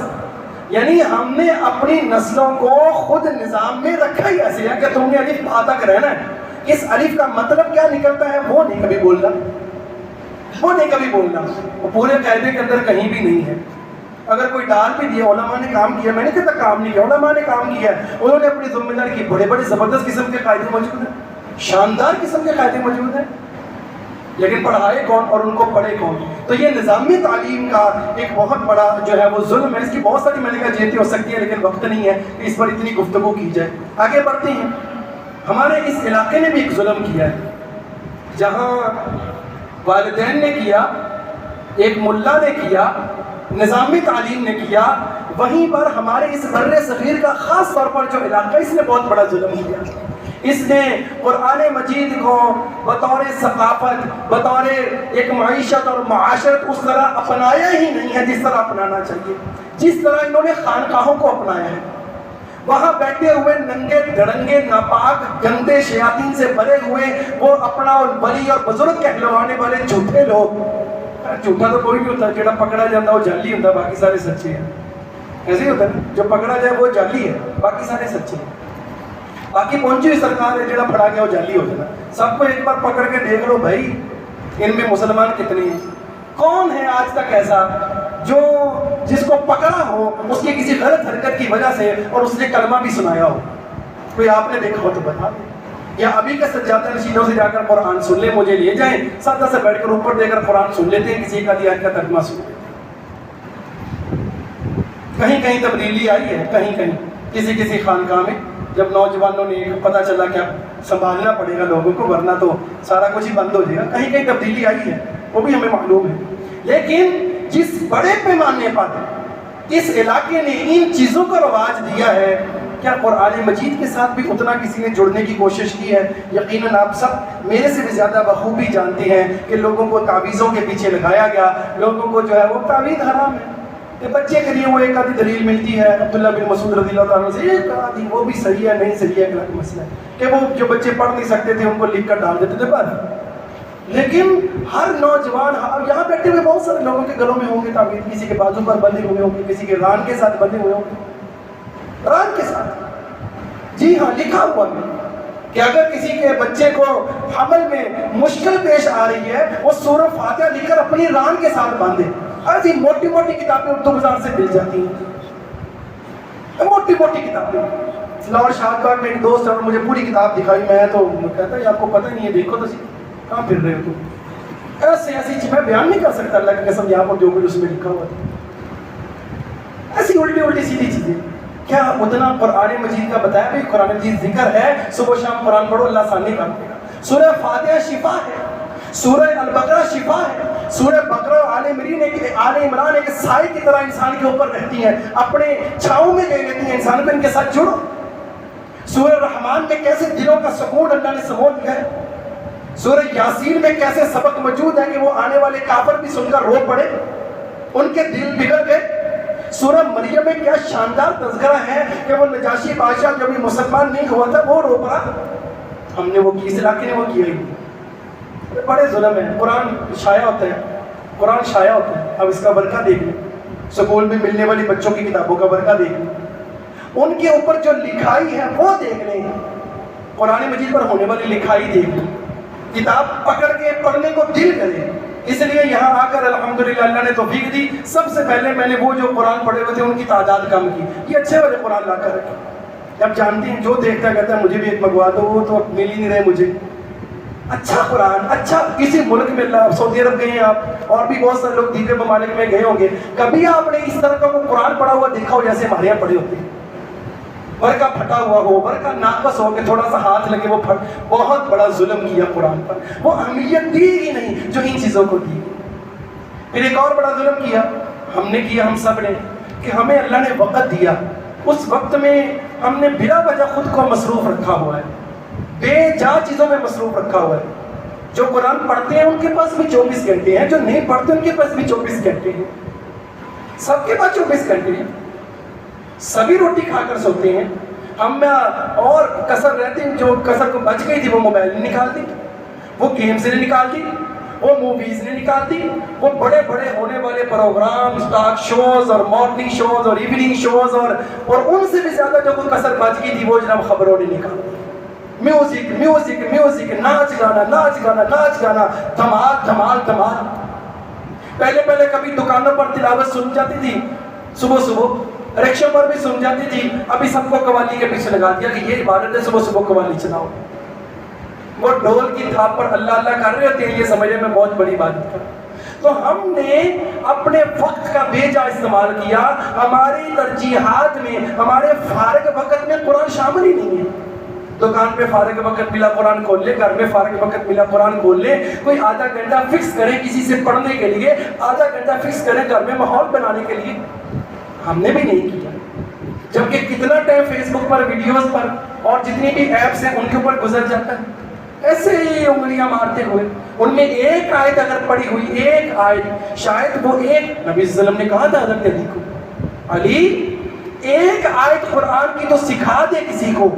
یعنی ہم نے اپنی نسلوں کو خود نظام میں رکھا ہی ایسے ہے کہ تم نے الف با تک رہنا ہے، اس الف کا مطلب کیا نکلتا ہے وہ نہیں کبھی بولنا، وہ نہیں کبھی بولنا، وہ پورے قاعدے کے اندر کہیں بھی نہیں ہے۔ اگر کوئی ڈال بھی دیا، علماء نے کام کیا، میں نے کہتا کام نہیں کیا، علماء نے کام کیا ہے، انہوں نے اپنی ذمہ داری کی، بڑے بڑے زبردست قسم کے قاعدے موجود ہیں، شاندار قسم کے قاعدے موجود ہیں، لیکن پڑھائے کون اور ان کو پڑھے کون؟ تو یہ نظامی تعلیم کا ایک بہت بڑا جو ہے وہ ظلم ہے۔ اس کی بہت ساری میں نے کہا جہتیں ہو سکتی ہے، لیکن وقت نہیں ہے کہ اس پر اتنی گفتگو کی جائے۔ آگے بڑھتے ہیں۔ ہمارے اس علاقے نے بھی ایک ظلم کیا ہے، جہاں والدین نے کیا، ایک ملا نے کیا، نظامی تعلیم نے کیا، وہیں پر ہمارے اس بر صغیر کا خاص طور پر جو علاقہ، اس نے بہت بڑا ظلم کیا۔ اس نے قرآن مجید کو بطور ثقافت، بطور ایک معیشت اور معاشرت اس طرح اپنایا ہی نہیں ہے جس طرح اپنانا چاہیے، جس طرح انہوں نے خانقاہوں کو اپنایا ہے۔ وہاں بیٹھے ہوئے ننگے دھڑنگے ناپاک گندے شیاطین سے بھرے ہوئے وہ اپنا ولی اور بزرگ کہلوانے والے جھوٹے لوگ، جھوٹا تو کوئی نہیں ہوتا، جڑا پکڑا جاتا وہ جعلی ہوتا، باقی سارے سچے ہیں۔ ایسے ہی ہوتا ہے، جو پکڑا جائے وہ جعلی ہے، باقی سارے سچے ہیں۔ باقی پہنچی ہوئی سرکار ہے، جڑا پھڑا گیا وہ جعلی ہو جاتا۔ سب کو ایک بار پکڑ کے دیکھ لو بھائی ان میں مسلمان کتنے ہیں۔ کون ہے آج تک ایسا جو جس کو پکڑا ہو اس کی کسی غلط حرکت کی وجہ سے اور اس نے کلمہ بھی سنایا ہو؟ کوئی آپ نے دیکھا ہو تو بتا دیں، یا ابھی کے سجادہ نشینوں سے جا کر قرآن سن لیں، مجھے لے جائیں، سادہ سے بیٹھ کر اوپر دے کر قرآن سن لیتے ہیں، کسی کا آیت کا ترجمہ سن لیتے ہیں۔ کہیں کہیں تبدیلی آئی ہے، کہیں کہیں کسی کسی خانقاہ میں، جب نوجوانوں نے پتہ چلا کہ اب سنبھالنا پڑے گا لوگوں کو ورنہ تو سارا کچھ ہی بند ہو جائے گا، کہیں کہیں تبدیلی آئی ہے، وہ بھی ہمیں معلوم ہے۔ لیکن جس بڑے پیمانے پر اس علاقے نے ان چیزوں کو رواج دیا ہے، کیا قرآن مجید کے ساتھ بھی اتنا کسی نے جڑنے کی کوشش کی ہے؟ یقیناً آپ سب میرے سے بھی زیادہ بخوبی جانتے ہیں کہ لوگوں کو تعویذوں کے پیچھے لگایا گیا، لوگوں کو جو ہے وہ تعویذ حرام ہے کہ بچے کے لیے وہ ایک آدھی دلیل ملتی ہے عبداللہ بن مسعود رضی اللہ تعالیٰ سے، ایک آدھی، وہ بھی صحیح ہے نہیں صحیح ہے ایک الگ مسئلہ ہے کہ وہ جو بچے پڑھ نہیں سکتے تھے ان کو لکھ کر ڈال دیتے تھے پر۔ لیکن ہر نوجوان، یہاں بیٹھے ہوئے بہت سارے لوگوں کے گلوں میں ہوں گے تعویذ، کسی کے بازو پر بندھے ہوئے ہوں گے، کسی کے ران کے ساتھ بندھے ہوئے ہوں گے، ران کے ساتھ، جی ہاں لکھا ہوا ہے کہ اگر کسی کے بچے کو حمل میں مشکل پیش آ رہی ہے وہ سورہ فاتحہ لکھ کر اپنی ران کے ساتھ باندھے۔ ایسی موٹی موٹی کتابیں اردو بازار سے مل جاتی ہیں، موٹی موٹی کتابیں۔ لاہور شاد باغ میں ایک دوست ہے اور مجھے پوری کتاب دکھائی، میں تو کہتا ہے آپ کو پتہ نہیں ہے، دیکھو تو کہاں پھر رہے ہو تم، ایسے ایسی چیز میں بیان نہیں کر سکتا اللہ کی قسم یہاں پر جو کچھ اس میں لکھا ہوا تھا، ایسی الٹی الٹی سیدھی چیزیں. کیا اتنا قرآن مجید کا بتایا بھائی قرآن مجید ذکر ہے، صبح شام قرآن پڑھو اللہ آسانی کر دے گا. سورہ فاتحہ شفا ہے، سورہ البقرہ شفا ہے، سورہ بقرہ آل عمران ایک سائے کی طرح انسان کے اوپر رہتی ہیں، اپنے چھاؤں میں لے لیتی ہیں انسان کو، ان کے ساتھ جڑو. سورہ رحمان میں کیسے دلوں کا سکون اللہ نے سمو دیا ہے. سورہ یاسین میں کیسے سبق موجود ہے کہ وہ آنے والے کافر بھی سن کر رو پڑے، ان کے دل بگڑ گئے. سورہ مریم میں کیا شاندار تذکرہ ہے کہ وہ نجاشی بادشاہ جو بھی مسلمان نہیں ہوا تھا وہ رو پڑا. ہم نے وہ کی، اس علاقے نے وہ کیا ہی. بڑے ظلم ہے. قرآن شائع ہوتا ہے، قرآن شائع ہوتا ہے. اب اس کا برقع دیکھ لیں، سکول میں ملنے والی بچوں کی کتابوں کا برقع دیکھ لیں، ان کے اوپر جو لکھائی ہے وہ دیکھ لیں، قرآن مجید پر ہونے والی لکھائی دیکھ لیں، کتاب پکڑ کے پڑھنے کو دل کرے. اس لیے یہاں آ کر الحمدللہ اللہ نے توفیق دی، سب سے پہلے میں نے وہ جو قرآن پڑھے ہوئے تھے ان کی تعداد کم کی. یہ اچھے والے قرآن لا کر رکھے. جب جانتی ہیں جو دیکھتا کہتا ہے مجھے بھی ایک منگوا دو، وہ تو مل ہی نہیں رہے مجھے. اچھا قرآن، اچھا کسی ملک میں اللہ، سعودی عرب گئے ہیں آپ، اور بھی بہت سارے لوگ دیگر ممالک میں گئے ہوں گے، کبھی آپ نے اس طرح کا وہ قرآن پڑھا ہوا دیکھا ہو جیسے ہمارے یہاں پڑھے ہوتے ہیں؟ برقع پھٹا ہوا ہو، برقع ناقص ہو کے تھوڑا سا ہاتھ لگے وہ پھٹ. بہت بڑا ظلم کیا قرآن پر، وہ اہمیت دی ہی نہیں جو ان چیزوں کو دی. پھر ایک اور بڑا ظلم کیا ہم نے کیا، ہم سب نے، کہ ہمیں اللہ نے وقت دیا، اس وقت میں ہم نے بلا وجہ خود کو مصروف رکھا ہوا ہے، بے جا چیزوں میں مصروف رکھا ہوا ہے. جو قرآن پڑھتے ہیں ان کے پاس بھی 24 گھنٹے ہیں، جو نہیں پڑھتے ان کے پاس بھی 24 گھنٹے ہیں. سب کے پاس 24 گھنٹے ہیں، سبھی روٹی کھا کر سوتے ہیں. ہم میں اور کسر رہتی، جو کسر کو بچ گئی تھی وہ موبائل نے نکال دی، وہ گیم سے نکال دی، وہ موویز نے نکال دی، وہ بڑے بڑے ہونے والے پروگرام، ٹاک شوز اور مارننگ شوز اور ایوننگ شوز، اور ان سے بھی زیادہ جو کوئی کسر بچ گئی تھی وہ جناب خبروں نے نکال دی. میوزک میوزک میوزک، ناچ گانا ناچ گانا ناچ گانا، دھمال دھمال دھمال. پہلے کبھی دکانوں پر تلاوت سن جاتی تھی، صبح صبح رکشوں پر بھی سن جاتی تھی، ابھی سب کو قوالی کے پیچھے لگا دیا کہ یہ عبادت ہے، صبح صبح قوالی چلاؤ. وہ ڈھول کی تھاپ پر اللہ اللہ کر رہے ہوتے ہیں، یہ سمجھنے میں بہت بڑی بات ہے. تو ہم نے اپنے وقت کا بے جا استعمال کیا. ہماری ترجیحات میں، ہمارے فارغ وقت میں قرآن شامل ہی نہیں ہے. دکان پہ فارغ وقت ملا قرآن کھول لے، گھر میں فارغ وقت ملا قرآن کھول لے. کوئی آدھا گھنٹہ فکس کرے کسی سے پڑھنے کے لیے، آدھا گھنٹہ فکس کرے گھر میں ماحول بنانے کے لیے. ہم نے بھی نہیں کیا. جبکہ کتنا ٹائم فیس بک پر، ویڈیوز پر اور جتنی بھی ایپس ہیں ان کے اوپر گزر جاتا ہے ایسے ہی انگلیاں مارتے ہوئے. ان میں ایک آیت اگر پڑھی ہوئی، ایک آیت، شاید وہ ایک، نبی صلی اللہ علیہ وسلم نے کہا تھا حضرت علی کو، علی ایک آیت قرآن کی تو سکھا دے کسی کو.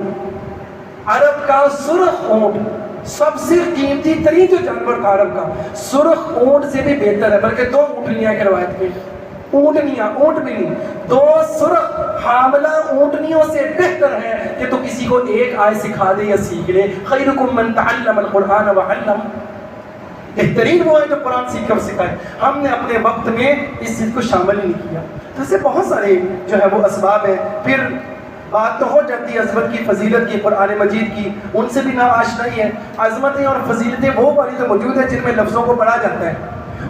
عرب کا سرخ اونٹ، سب سے قیمتی ترین جو جانور تھا عرب کا، سرخ اونٹ سے بھی بہتر ہے، بلکہ 2 اونٹنیاں کی روایت میں، اونٹنیاں، اونٹ بھی نہیں، 2 سرخ حاملہ اونٹنیوں سے بہتر ہے کہ تو کسی کو ایک آیت سکھا دے یا سیکھ لے. خیرکم من تعلم القرآن وعلم، بہترین وہ ہے جو قرآن سیکھ کر سکھائے. ہم نے اپنے وقت میں اس چیز کو شامل ہی نہیں کیا. تو اسے بہت سارے جو ہے وہ اسباب ہیں. پھر بات تو ہو جاتی ہے عظمت کی، فضیلت کی، قرآن مجید کی، ان سے بھی نا آشنائی ہے. عظمتیں اور فضیلتیں وہ والی تو موجود ہیں جن میں لفظوں کو پڑھا جاتا ہے،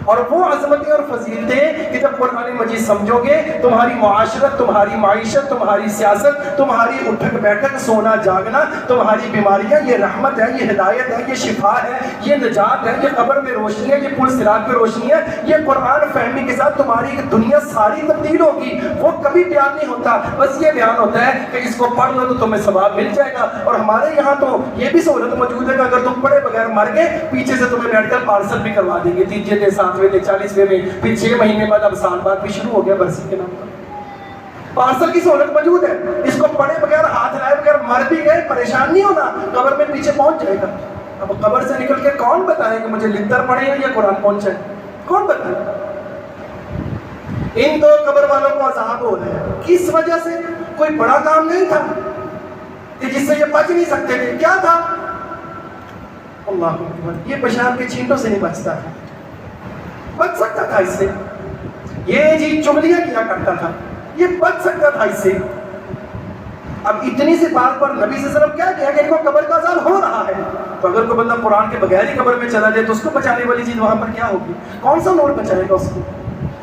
اور وہ عظمتیں اور فضیلتیں کہ جب قرآن مجید سمجھو گے تمہاری معاشرت، تمہاری معیشت، تمہاری سیاست، تمہاری اٹھک بیٹھک، سونا جاگنا، تمہاری بیماریاں، یہ رحمت ہے، یہ ہدایت ہے، یہ شفا ہے، یہ نجات ہے، یہ قبر میں روشنی ہے، یہ پل صراط پہ روشنی ہے. یہ قرآن فہمی کے ساتھ تمہاری دنیا ساری تبدیل ہوگی. وہ کبھی بیان نہیں ہوتا، بس یہ بیان ہوتا ہے کہ اس کو پڑھ لو تو تمہیں ثواب مل جائے گا. اور ہمارے یہاں تو یہ بھی سہولت موجود ہے کہ اگر تم پڑھے بغیر مر گئے، پیچھے سے تمہیں میڈیکل پارسل بھی کروا دیں گے، 3 دن 7 دن 40 میں، پھر 6 مہینے بعد، اب سال بعد بھی شروع ہو گیا برسی کے نام پر پارسل کی سہولت موجود ہے. اس کو پڑھے بغیر، ہاتھ لائے بغیر مر بھی گئے، پریشان نہیں ہونا، قبر میں پیچھے پہنچ جائے گا. اب قبر سے نکل کے کون بتائے کہ مجھے لتر پڑھے یا قرآن پہنچے؟ کون بتائے؟ ان 2 قبر والوں کو عذاب ہو رہا ہے کس وجہ سے؟ کوئی بڑا کام نہیں تھا کہ جس سے یہ بچ نہیں سکتے تھے. کیا تھا؟ اللہ اکبر، یہ پیشاب کے چھینٹوں سے نہیں بچتا تھا. بچ سکتا تھا اس سے. یہ جی چغلیاں کیا کرتا تھا، یہ بچ سکتا تھا اس سے. اب اتنی سی بات پر نبی صلی اللہ علیہ وسلم کیا کہا کہ ان کو قبر کا عذاب ہو رہا ہے. تو اگر کوئی بندہ قرآن کے بغیر ہی قبر میں چلا جائے تو اس کو بچانے والی چیز وہاں پر کیا ہوگی؟ کون سا نور بچائے گا اس کو؟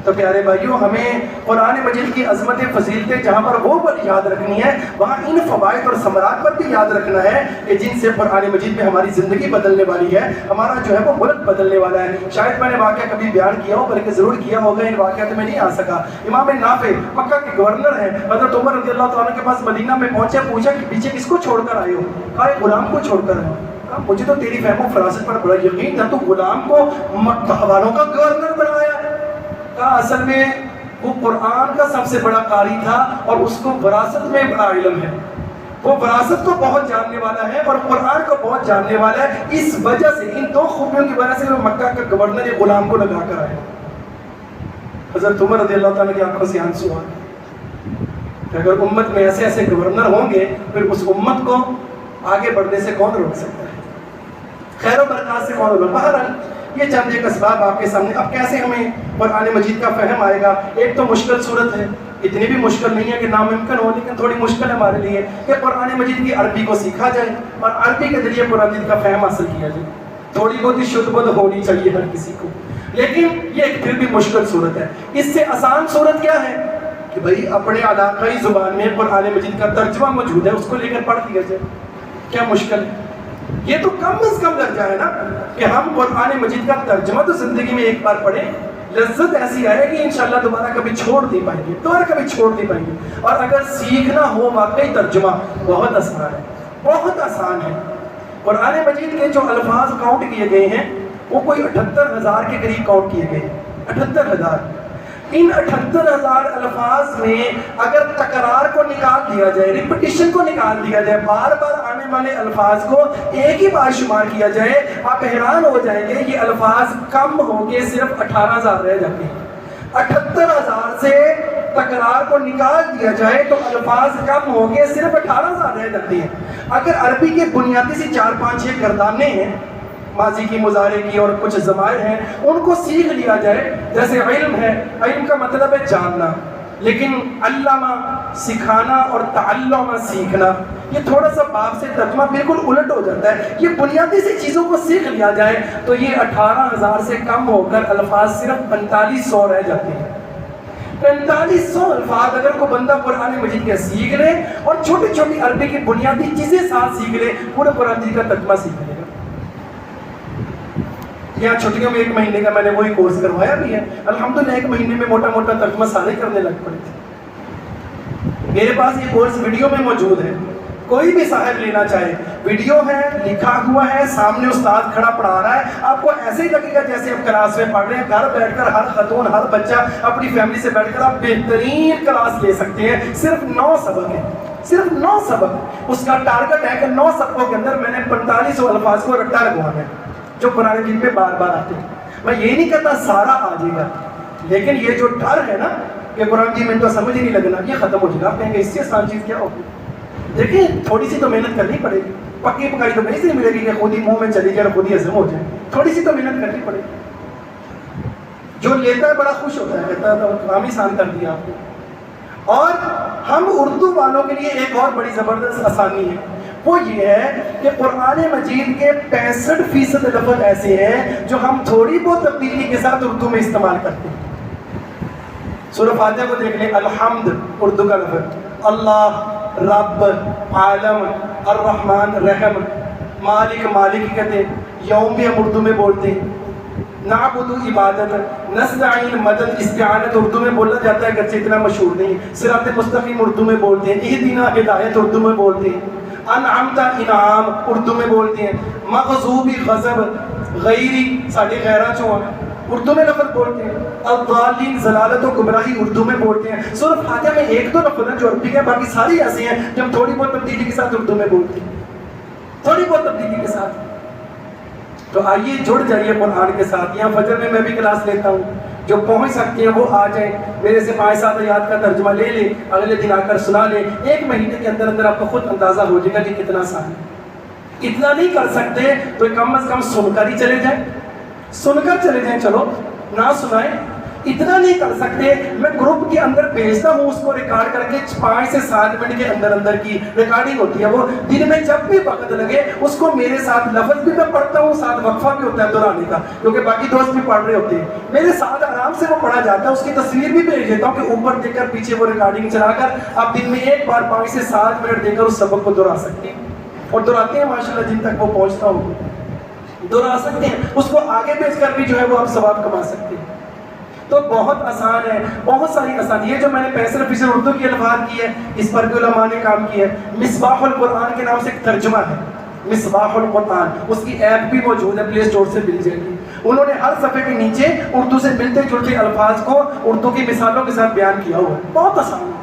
تو پیارے بھائیوں، ہمیں قرآن مجید کی عظمت فضیلتیں جہاں پر وہ پر یاد رکھنی ہے، وہاں ان فوائد اور ثمرات پر بھی یاد رکھنا ہے کہ جن سے قرآن مجید میں ہماری زندگی بدلنے والی ہے، ہمارا جو ہے وہ ملک بدلنے والا ہے۔ شاید میں نے واقعہ کبھی بیان کیا ہو، بلکہ ضرور کیا ہوگا، ان واقعات میں نہیں آ سکا۔ امام نافع مکہ کے گورنر ہیں، حضرت عمر رضی اللہ تعالیٰ کے پاس مدینہ میں پہنچے، پوچھا کہ پیچھے کس کو چھوڑ کر آئے ہو؟ کہا ایک غلام کو چھوڑ کر آئے ہو۔ کہا مجھے تو تیری فہم و فراست پر بڑا یقین تھا، تو غلام کو مکہ والوں کا گورنر بنایا۔ کہا اصل میں وہ قرآن کا سب سے بڑا قاری تھا اور اس کو وراثت میں بڑا علم ہے، وہ وراثت کو بہت جاننے والا ہے اور قرآن کو بہت جاننے والا ہے۔ اس وجہ سے، ان دو خوبیوں کی وجہ سے وہ مکہ کا گورنر ایک غلام کو لگا کر آئے۔ حضرت عمر رضی اللہ تعالیٰ کی آنکھوں سے آنسو آ گئے کہ اگر امت میں ایسے ایسے گورنر ہوں گے پھر اس امت کو آگے بڑھنے سے کون روک سکتا ہے؟ خیر و برکات سے کون روک؟ بہرحال یہ چند ایک اسباب آپ کے سامنے۔ اب کیسے ہمیں قرآن مجید کا فہم آئے گا؟ ایک تو مشکل صورت ہے، اتنی بھی مشکل نہیں ہے کہ ناممکن ہو، لیکن تھوڑی مشکل ہے ہمارے لیے کہ قرآن مجید کی عربی کو سیکھا جائے اور عربی کے ذریعے قرآن مجید کا فہم حاصل کیا جائے۔ تھوڑی بہت ہی شدھ بدھ ہونی چاہیے ہر کسی کو، لیکن یہ ایک پھر بھی مشکل صورت ہے۔ اس سے آسان صورت کیا ہے کہ بھئی اپنے علاقائی زبان میں قرآن مجید کا ترجمہ موجود ہے، اس کو لے کر پڑھ دیا جائے۔ کیا مشکل ہے؟ یہ تو کم از کم درجہ ہے نا کہ ہم قرآن مجید کا ترجمہ تو زندگی میں ایک بار پڑھیں، لذت ایسی آئے کہ انشاءاللہ دوبارہ کبھی چھوڑ نہیں پائیں گے، دوبارہ کبھی چھوڑ نہیں پائیں گے۔ اور اگر سیکھنا ہو واقعی ترجمہ، بہت آسان ہے، بہت آسان ہے۔ قرآن مجید کے جو الفاظ کاؤنٹ کیے گئے ہیں وہ کوئی 78,000 کے قریب کاؤنٹ کیے گئے ہیں، 78,000۔ ان 78,000 الفاظ میں اگر تکرار کو نکال دیا جائے، ریپٹیشن کو نکال دیا جائے، بار بار آنے والے الفاظ کو ایک ہی بار شمار کیا جائے، آپ حیران ہو جائیں گے یہ الفاظ کم ہو کے صرف 18,000 رہ جاتے ہیں۔ 78,000 سے تکرار کو نکال دیا جائے تو الفاظ کم ہو کے صرف 18,000 رہ جاتے ہیں۔ اگر عربی کے بنیادی سی 4-5-6 گردانے ہیں، ماضی کی، مضارع کی اور کچھ ضمائر ہیں، ان کو سیکھ لیا جائے۔ جیسے علم ہے، علم کا مطلب ہے جاننا، لیکن علامہ سکھانا اور تعلم سیکھنا، یہ تھوڑا سا باب سے ترجمہ بالکل الٹ ہو جاتا ہے۔ یہ بنیادی سی چیزوں کو سیکھ لیا جائے تو یہ 18,000 سے کم ہو کر الفاظ صرف 4500 رہ جاتے ہیں۔ 4500 الفاظ اگر کوئی بندہ قرآن مجید کے سیکھ لے اور چھوٹی چھوٹی عربی کی بنیادی چیزیں ساتھ سیکھ لے، پورے قرآن مجید کا ترجمہ سیکھ لے گا۔ یہاں چھٹیوں میں 1 مہینے کا میں نے وہی کورس کروایا بھی ہے، الحمدللہ 1 مہینے میں موٹا موٹا ترجمہ سارے کرنے لگ پڑے تھے۔ میرے پاس یہ کورس ویڈیو میں موجود ہے، کوئی بھی صاحب لینا چاہے، ویڈیو ہے، لکھا ہوا ہے، سامنے استاد کھڑا پڑھا رہا ہے، آپ کو ایسے ہی لگے گا جیسے آپ کلاس میں پڑھ رہے ہیں۔ گھر بیٹھ کر ہر خاتون، ہر بچہ اپنی فیملی سے بیٹھ کر آپ بہترین کلاس لے سکتے ہیں۔ صرف 9 سبق ہیں، صرف 9 سبق۔ اس کا ٹارگٹ ہے کہ 9 سبقوں کے اندر میں نے 4500 الفاظ کو رٹا لگوانا ہے جو قرآن مجید میں بار بار آتے ہیں۔ میں یہ نہیں کہتا سارا آ جائے گا، لیکن یہ جو ڈر ہے نا کہ قرآن مجید میں تو سمجھ ہی نہیں لگنا، یہ ختم ہو جائے گا۔ آپ کہیں گے اس سے آسان چیز کیا ہوگی؟ دیکھیں تھوڑی سی تو محنت کرنی پڑے گی، پکی پکائی تو نہیں سے ملے گی کہ خود ہی منہ میں چلی جائے اور خود ہی ہضم ہو جائے، تھوڑی سی تو محنت کرنی پڑے گی۔ جو لیتا ہے بڑا خوش ہوتا ہے، کہتا ہے کام ہی آسان کر دیا آپ نے۔ اور ہم اردو والوں کے لیے ایک اور بڑی زبردست آسانی ہے، وہ یہ ہے کہ قرآن مجید کے 65% لفظ ایسے ہیں جو ہم تھوڑی بہت تبدیلی کے ساتھ اردو میں استعمال کرتے ہیں۔ سورہ فاتحہ کو دیکھ لیں، الحمد اردو کا لفظ، اللہ رب، عالم، الرحمن رحم، مالک مالک کہتے ہیں، یوم بھی ہم اردو میں بولتے ہیں، نعبد عبادت، نستعین مدد، استعانت اردو میں بولا جاتا ہے اگرچہ اتنا مشہور نہیں، صراط مستقیم اردو میں بولتے ہیں، اہدنا ہدایت اردو میں بولتے ہیں، انعمت انعام اردو میں بولتے ہیں، مغضوبی غضب، غیری ساڑھے غیرہ چوہاں اردو میں لفظ بولتے ہیں، الضالین ضلالت و گمراہی اردو میں بولتے ہیں۔ سورہ فاتحہ میں ایک دو لفظ ہیں جو عربی کے، باقی ساری ایسے ہیں جو ہم تھوڑی بہت تبدیلی کے ساتھ اردو میں بولتے ہیں، تھوڑی بہت تبدیلی کے ساتھ۔ تو آئیے جڑ جائیے قرآن کے ساتھ۔ یہاں فجر میں بھی کلاس لیتا ہوں، جو پہنچ سکتے ہیں وہ آ جائیں، میرے سے 5-7 آیات کا ترجمہ لے لیں، اگلے دن آ کر سنا لیں۔ 1 مہینے کے اندر اندر آپ کو خود اندازہ ہو جائے گا کہ کتنا آسان ہے۔ اتنا نہیں کر سکتے تو کم از کم سن کر ہی چلے جائیں، سن کر چلے جائیں، چلو نہ سنائیں۔ اتنا نہیں کر سکتے، میں گروپ کے اندر بھیجتا ہوں اس کو ریکارڈ کر کے 5 سے 7 منٹ کے اندر کی ریکارڈنگ ہوتی ہے، وہ دن میں جب بھی وقت لگے اس کو میرے ساتھ لفظ بھی میں پڑھتا ہوں، ساتھ وقفہ بھی ہوتا ہے دہرانے کا، کیونکہ باقی دوست بھی پڑھ رہے ہوتے ہیں، میرے ساتھ آرام سے وہ پڑھا جاتا ہے، اس کی تصویر بھی بھیج دیتا ہوں کہ اوپر دیکھ کر پیچھے وہ ریکارڈنگ چلا کر آپ دن میں ایک بار 5 سے 7 منٹ دے کر اس سبق کو دہرا سکتے ہیں، اور دہراتے ہیں ماشاءاللہ جن تک وہ پہنچتا ہوں دہرا سکتے ہیں، اس کو آگے بھیج کر بھی جو ہے وہ آپ ثواب کما سکتے ہیں۔ تو بہت آسان ہے، بہت ساری آسان، یہ جو میں نے 65% اردو کی الفاظ کی ہے اس پر بھی علماء نے کام کیا ہے۔ مصباح القرآن کے نام سے ایک ترجمہ ہے، مصباح القرآن، اس کی ایپ بھی موجود ہے، پلے اسٹور سے مل جائے گی۔ انہوں نے ہر صفحے کے نیچے اردو سے ملتے جلتے الفاظ کو اردو کی مثالوں کے ساتھ بیان کیا ہوا ہے، بہت آسان ہے،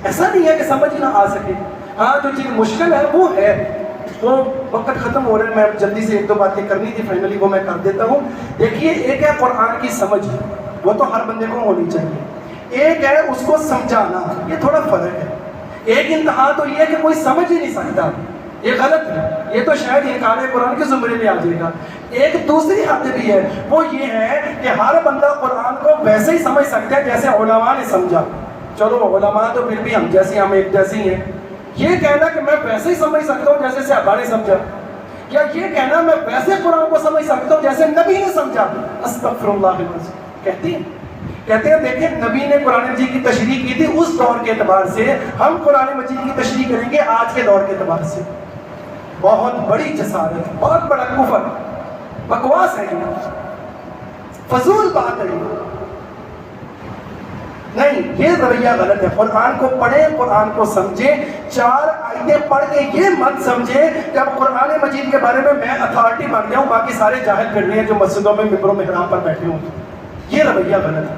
ایسا نہیں ہے کہ سمجھ نہ آ سکے۔ ہاں جو چیز مشکل ہے وہ ہے، وہ وقت ختم ہو رہا ہے، میں جلدی سے 1-2 باتیں کرنی تھی، فائنلی وہ میں کر دیتا ہوں۔ دیکھیے ایک ہے قرآن کی سمجھ، وہ تو ہر بندے کو ہونی چاہیے، ایک ہے اس کو سمجھانا، یہ تھوڑا فرق ہے۔ ایک انتہا تو یہ ہے کہ کوئی سمجھ ہی نہیں سکتا، یہ غلط ہے، یہ تو شاید انکار قرآن کے زمرے میں آ جائے گا۔ ایک دوسری حد بھی ہے، وہ یہ ہے کہ ہر بندہ قرآن کو ویسے ہی سمجھ سکتا ہے جیسے علماء نے سمجھا۔ چلو علماء تو پھر بھی ہم جیسے، ہم ایک جیسے ہی ہیں۔ یہ کہنا کہ میں ویسے ہی سمجھ سکتا ہوں جیسے صحابہ نے سمجھا، یا یہ کہنا میں ویسے قرآن کو سمجھ سکتا ہوں جیسے نبی نے سمجھا، استغفر اللہ کہتے ہیں دیکھیں نبی نے قرآن مجید کی تشریح کی تھی اس دور کے اعتبار سے، ہم قرآن مجید کی تشریح کریں گے آج کے دور کے اعتبار سے۔ بہت بڑی جسارت، بہت بڑا کفر، بکواس ہے یہ، فضول بات ہے یہ، نہیں یہ رویہ غلط ہے۔ قرآن کو پڑھیں، قرآن کو سمجھیں، 4 آیتیں پڑھ کے یہ مت سمجھیں کہ اب قرآن مجید کے بارے میں اتھارٹی بن گیا ہوں، باقی سارے جاہل پھر رہے ہیں جو مسجدوں میں ممبر و محراب پر بیٹھے ہوں، یہ رویہ غلط ہے۔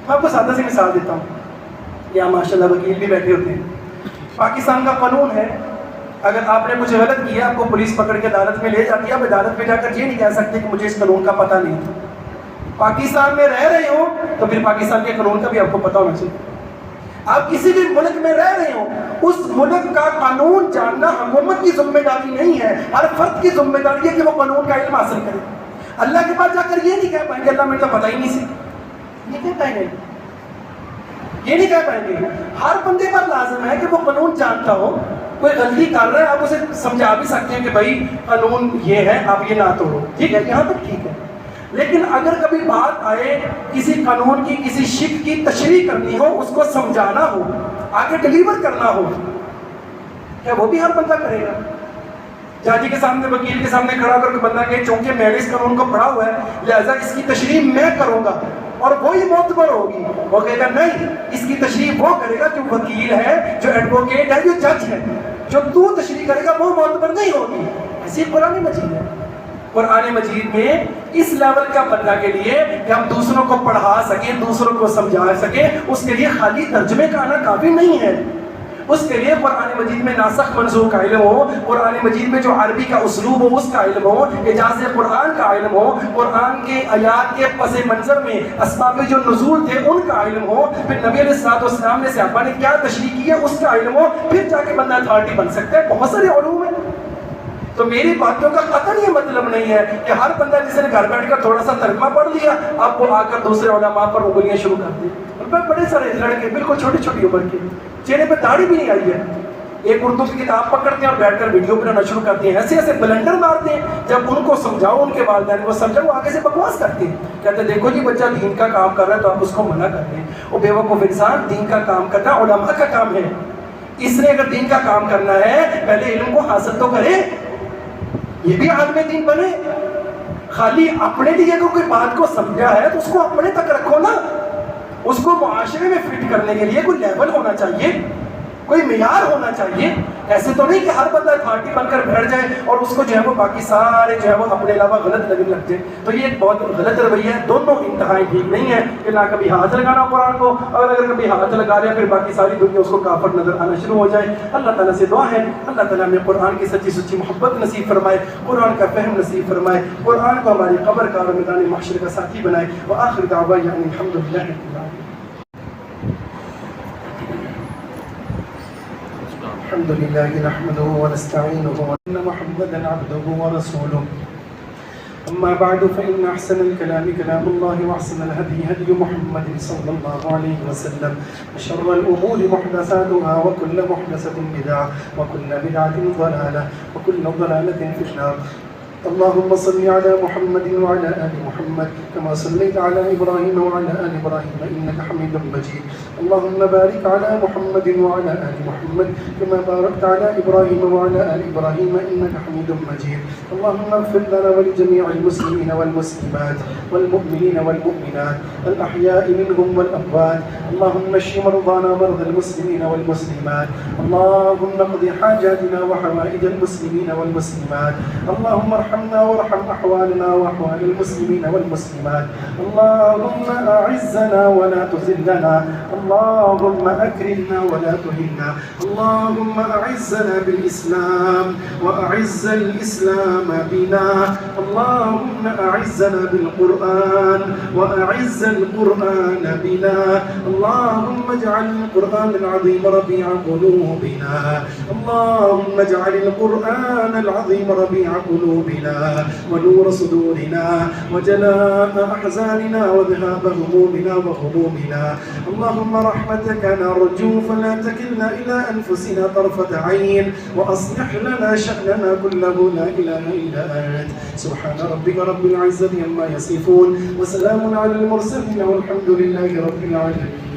میں آپ کو سادہ سی مثال دیتا ہوں، یہاں ماشاءاللہ وکیل بھی بیٹھے ہوتے ہیں۔ پاکستان کا قانون ہے، اگر آپ نے کچھ غلط کیا آپ کو پولیس پکڑ کے عدالت میں لے جاتی ہے، آپ عدالت میں جا کر یہ نہیں کہہ سکتے کہ مجھے اس قانون کا پتہ نہیں تھا۔ پاکستان میں رہ رہے ہو تو پھر پاکستان کے قانون کا بھی آپ کو پتہ ہونا چاہیے۔ آپ کسی بھی ملک میں رہ رہے ہو، اس ملک کا قانون جاننا حکومت کی ذمہ داری نہیں ہے، ہر فرد کی ذمہ داری ہے کہ وہ قانون کا علم حاصل کرے۔ اللہ کے پاس جا کر یہ نہیں کہہ پائیں گے اللہ مجھے تو پتہ ہی نہیں سی، یہ کہہ پائیں گے، یہ نہیں کہہ پائیں گے۔ ہر بندے پر لازم ہے کہ وہ قانون جانتا ہو، کوئی غلطی کر رہا ہے آپ اسے سمجھا بھی سکتے ہیں کہ بھائی قانون یہ ہے آپ یہ نہ توڑو، ٹھیک ہے، یہاں تک ٹھیک ہے۔ لیکن اگر کبھی بات آئے کسی قانون کی، کسی شک کی تشریح کرنی ہو، اس کو سمجھانا ہو، آگے ڈیلیور کرنا ہو، کیا وہ بھی ہر بندہ کرے گا؟ جاجی کے سامنے، وکیل کے سامنے کھڑا کر کے بندہ کہے چونکہ میں نے اس قانون کو پڑھا ہوا ہے لہذا اس کی تشریح میں کروں گا، اور وہی معتبر ہوگی، وہ کہے گا نہیں اس کی تشریح وہ کرے گا جو وکیل ہے، جو ایڈوکیٹ ہے، جو جج ہے، جو تو تشریح کرے گا وہ معتبر نہیں ہوگی۔ ایسی قرآن مجید ہے۔ قرآن مجید میں اس لیول کا بننا کے لیے کہ ہم دوسروں کو پڑھا سکیں، دوسروں کو سمجھا سکیں، اس کے لیے خالی ترجمے کا آنا کافی نہیں ہے، اس کے لیے قرآن مجید میں ناسخ منسوخ کا علم ہو، قرآن مجید میں جو عربی کا اسلوب ہو اس کا علم ہو، اعجاز قرآن کا علم ہو، قرآن کے آیات کے پس منظر میں اسباب جو نزول تھے ان کا علم ہو، پھر نبی علیہ السلام نے صحابہ نے کیا تشریح کی ہے اس کا علم ہو، پھر جا کے بندہ اتھارٹی بن سکتا ہے۔ بہت سارے علوم ہیں، تو میری باتوں کا قطعاً یہ مطلب نہیں ہے کہ ہر بندہ جس نے گھر بیٹھ کر تھوڑا سا ترجمہ پڑھ لیا آپ وہ آ کر دوسرے علماء پر انگلیاں شروع کر دی۔ بڑے سارے لڑکے بالکل چھوٹی چھوٹی عمر کے، چہرے پہ داڑھی بھی نہیں آئی ہے، ایک اردو کی کتاب پکڑتے ہیں اور بیٹھ کر ویڈیو بنانا شروع کرتے ہیں، ایسے ایسے بلنڈر مارتے ہیں، جب ان کو سمجھاؤ ان کے والدین کو سمجھاؤ وہ آگے سے بکواس کرتے ہیں، کہتے ہیں دیکھو جی بچہ دین کا کام کر رہا ہے تو آپ اس کو منع کر دیں، وہ بیوقوف انسان، دین کا کام کرنا علماء کا کام ہے، اس نے اگر دین کا کام کرنا ہے پہلے علم کو حاصل تو کرے، یہ بھی عالم دین بنے۔ خالی اپنے لیے اگر کوئی بات کو سمجھا ہے تو اس کو اپنے تک رکھو نا، اس کو معاشرے میں فٹ کرنے کے لیے کوئی لیول ہونا چاہیے، کوئی معیار ہونا چاہیے، ایسے تو نہیں کہ ہر بندہ اتھارٹی بن کر بیٹھ جائے اور اس کو جو ہے وہ باقی سارے جو ہے وہ اپنے علاوہ غلط لگنے لگ جائے، تو یہ ایک بہت غلط رویہ ہے، دونوں انتہائی ٹھیک نہیں ہے کہ نہ کبھی ہاتھ لگانا قرآن کو، اور اگر کبھی ہاتھ لگا لیا پھر باقی ساری دنیا اس کو کافر نظر آنا شروع ہو جائے۔ اللہ تعالیٰ سے دعا ہے اللہ تعالیٰ ہمیں قرآن کی سچی سچی محبت نصیب فرمائے، قرآن کا فہم نصیب فرمائے، قرآن کو ہماری قبر کا اور میدان محشر کا ساتھی بنائے۔ وآخر دعوانا الحمدللہ رب العالمین۔ الحمد لله نحمده ونستعينه وأن محمدا عبده ورسوله أما بعد فإن أحسن الكلام كلام الله وأحسن الهدي هدي محمد صلى الله عليه وسلم وشر الأمور محدثاتها وكل محدثة بدعة وكل بدعة ضلالة وكل ضلالة في النار. اللهم صل على محمد وعلى آل محمد كما صليت على إبراهيم وعلى آل إبراهيم إنك حميد مجيد. اللهم بارك على محمد وعلى آل محمد كما باركت على إبراهيم وعلى آل إبراهيم إنك حميد مجيد. اللهم اغفر لنا ولجميع المسلمين والمسلمات والمؤمنين والمؤمنات الأحياء منهم والأموات. اللهم اشف مرضانا مرضى المسلمين والمسلمات. اللهم اقض حاجاتنا وحوائج المسلمين والمسلمات. اللهم ارحمنا وارحم أحوالنا وأحوال المسلمين والمسلمات. اللهم أعزنا ولا تذلنا. اللهم أكرمنا ولا تهنا. اللهم أعزنا بالإسلام وأعز الإسلام بنا. اللهم أعزنا بالقرآن وأعز القرآن بنا. اللهم اجعل القرآن العظيم ربيع قلوبنا. اللهم اجعل القرآن العظيم ربيع قلوبنا ونور صدورنا وجلاء أحزاننا وذهاب همومنا وغمومنا. اللهم رحمتك نرجو فلا تكلنا إلى أنفسنا طرفة عين وأصلح لنا شأننا كله لا إله إلا أنت. سبحان ربك رب العزة عما يصفون وسلام على المرسلين والحمد لله رب العالمين.